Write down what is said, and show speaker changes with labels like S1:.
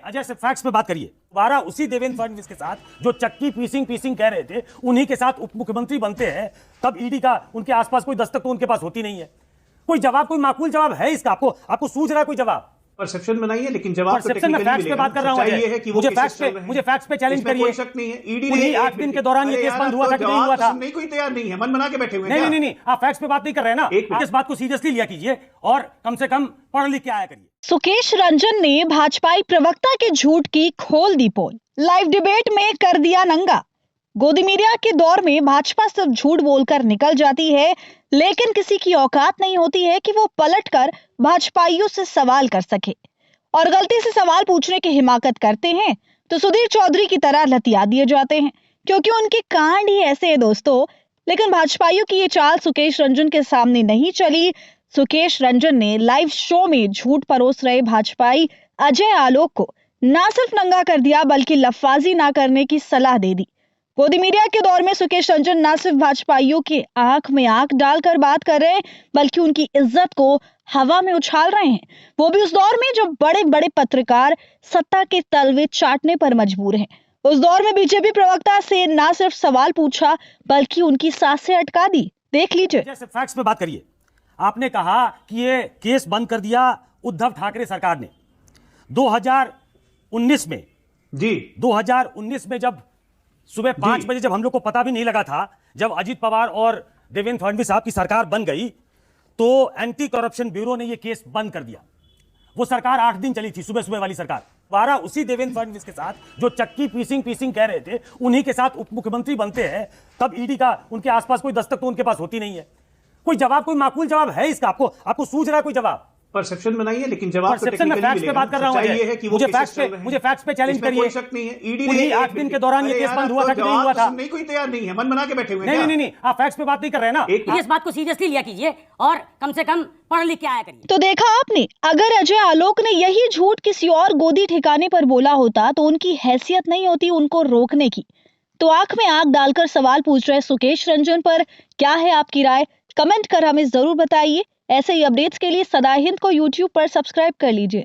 S1: अजय से फैक्ट्स पे बात करिए। दोबारा उसी देवेंद्र फडणवीस के साथ जो चक्की पीसिंग कह रहे थे, उन्हीं के साथ उप मुख्यमंत्री बनते हैं, तब ईडी का उनके आसपास कोई दस्तक तो उनके पास होती नहीं है। कोई जवाब, कोई माकूल जवाब है इसका? आपको सूझ रहा है कोई जवाब?
S2: परसेप्शन बनाइए, लेकिन जवाब तो
S1: परसेप्शन में फैक्ट्स पे बात कर रहा हूं। मुझे फैक्ट्स पे चैलेंज करिए।
S2: कोई शक नहीं है। ईडी
S1: ने 8 दिन के दौरान ये केस बंद हुआ था कि नहीं हुआ था?
S2: नहीं, कोई तैयार नहीं है, मन बना के बैठे हुए हैं।
S1: नहीं, आप फैक्ट्स पे बात नहीं कर रहे हैं ना। इस बात को सीरियसली लिया कीजिए और कम से कम पढ़ लिख के आया करिए।
S3: सुकेश रंजन ने भाजपाई प्रवक्ता के झूठ की खोल दी पोल, लाइव डिबेट में कर दिया नंगा। गोदी मीडिया के दौर में भाजपा सिर्फ झूठ बोलकर निकल जाती है, लेकिन किसी की औकात नहीं होती है कि वो पलटकर भाजपाइयों से सवाल कर सके, और गलती से सवाल पूछने की हिमाकत करते हैं तो सुधीर चौधरी की तरह लतिया दिए जाते हैं, क्योंकि उनके कांड ही ऐसे हैं दोस्तों। लेकिन भाजपाइयों की ये चाल सुकेश रंजन के सामने नहीं चली। सुकेश रंजन ने लाइव शो में झूठ परोस रहे भाजपाई अजय आलोक को ना सिर्फ नंगा कर दिया, बल्कि लफाजी ना करने की सलाह दे दी। गोदी मीडिया के दौर में सुकेश रंजन ना सिर्फ भाजपाइयों के आंख में आंख डालकर बात कर रहे हैं, बल्कि उनकी इज्जत को हवा में उछाल रहे हैं। वो भी उस दौर में जब बड़े बड़े पत्रकार सत्ता के तलवे चाटने पर मजबूर हैं। उस दौर में बीजेपी प्रवक्ता से ना सिर्फ सवाल पूछा, बल्कि उनकी सांसें अटका दी। देख लीजिए।
S1: जैसे फैक्ट्स पे बात करिए। आपने कहा कि ये केस बंद कर दिया उद्धव ठाकरे सरकार ने 2019 में। जी 2019 में जब सुबह 5 बजे, जब हम लोग को पता भी नहीं लगा था, जब अजीत पवार और देवेंद्र फडणवीस साहब की सरकार बन गई, तो एंटी करप्शन ब्यूरो ने यह केस बंद कर दिया। वो सरकार 8 दिन चली थी, सुबह वाली सरकार। दोबारा उसी देवेंद्र फडणवीस के साथ जो चक्की पीसिंग कह रहे थे, उन्हीं के साथ उप मुख्यमंत्री बनते हैं, तब ईडी का उनके आसपास कोई दस्तक तो उनके पास होती नहीं है। कोई जवाब, कोई माकूल जवाब है इसका? आपको सूझ रहा है कोई जवाब?
S2: परसेप्शन बनाइए, लेकिन जवाब
S1: परसेप्शन में फैक्ट्स पे बात कर रहा हूं। मुझे फैक्ट्स पे चैलेंज करिए।
S2: कोई शक नहीं है। ईडी
S1: ने 8 दिन के दौरान ये केस बंद हुआ था कि नहीं हुआ था?
S2: नहीं, कोई तैयार नहीं है, मन बना के बैठे हुए हैं।
S1: नहीं, आप फैक्ट्स पे बात नहीं कर रहे हैं ना।
S4: इस बात को सीरियसली लिया कीजिए और कम से कम पढ़ लिख के आया करिए।
S3: तो देखा आपने, अगर अजय आलोक ने यही झूठ किसी और गोदी ठिकाने पर बोला होता तो उनकी हैसियत नहीं होती उनको रोकने की। तो आंख में आंख डालकर सवाल पूछ रहे सुकेश रंजन पर क्या है आपकी राय? कमेंट कर हमें जरूर बताइए। ऐसे ही अपडेट्स के लिए सदा हिंद को YouTube पर सब्सक्राइब कर लीजिए।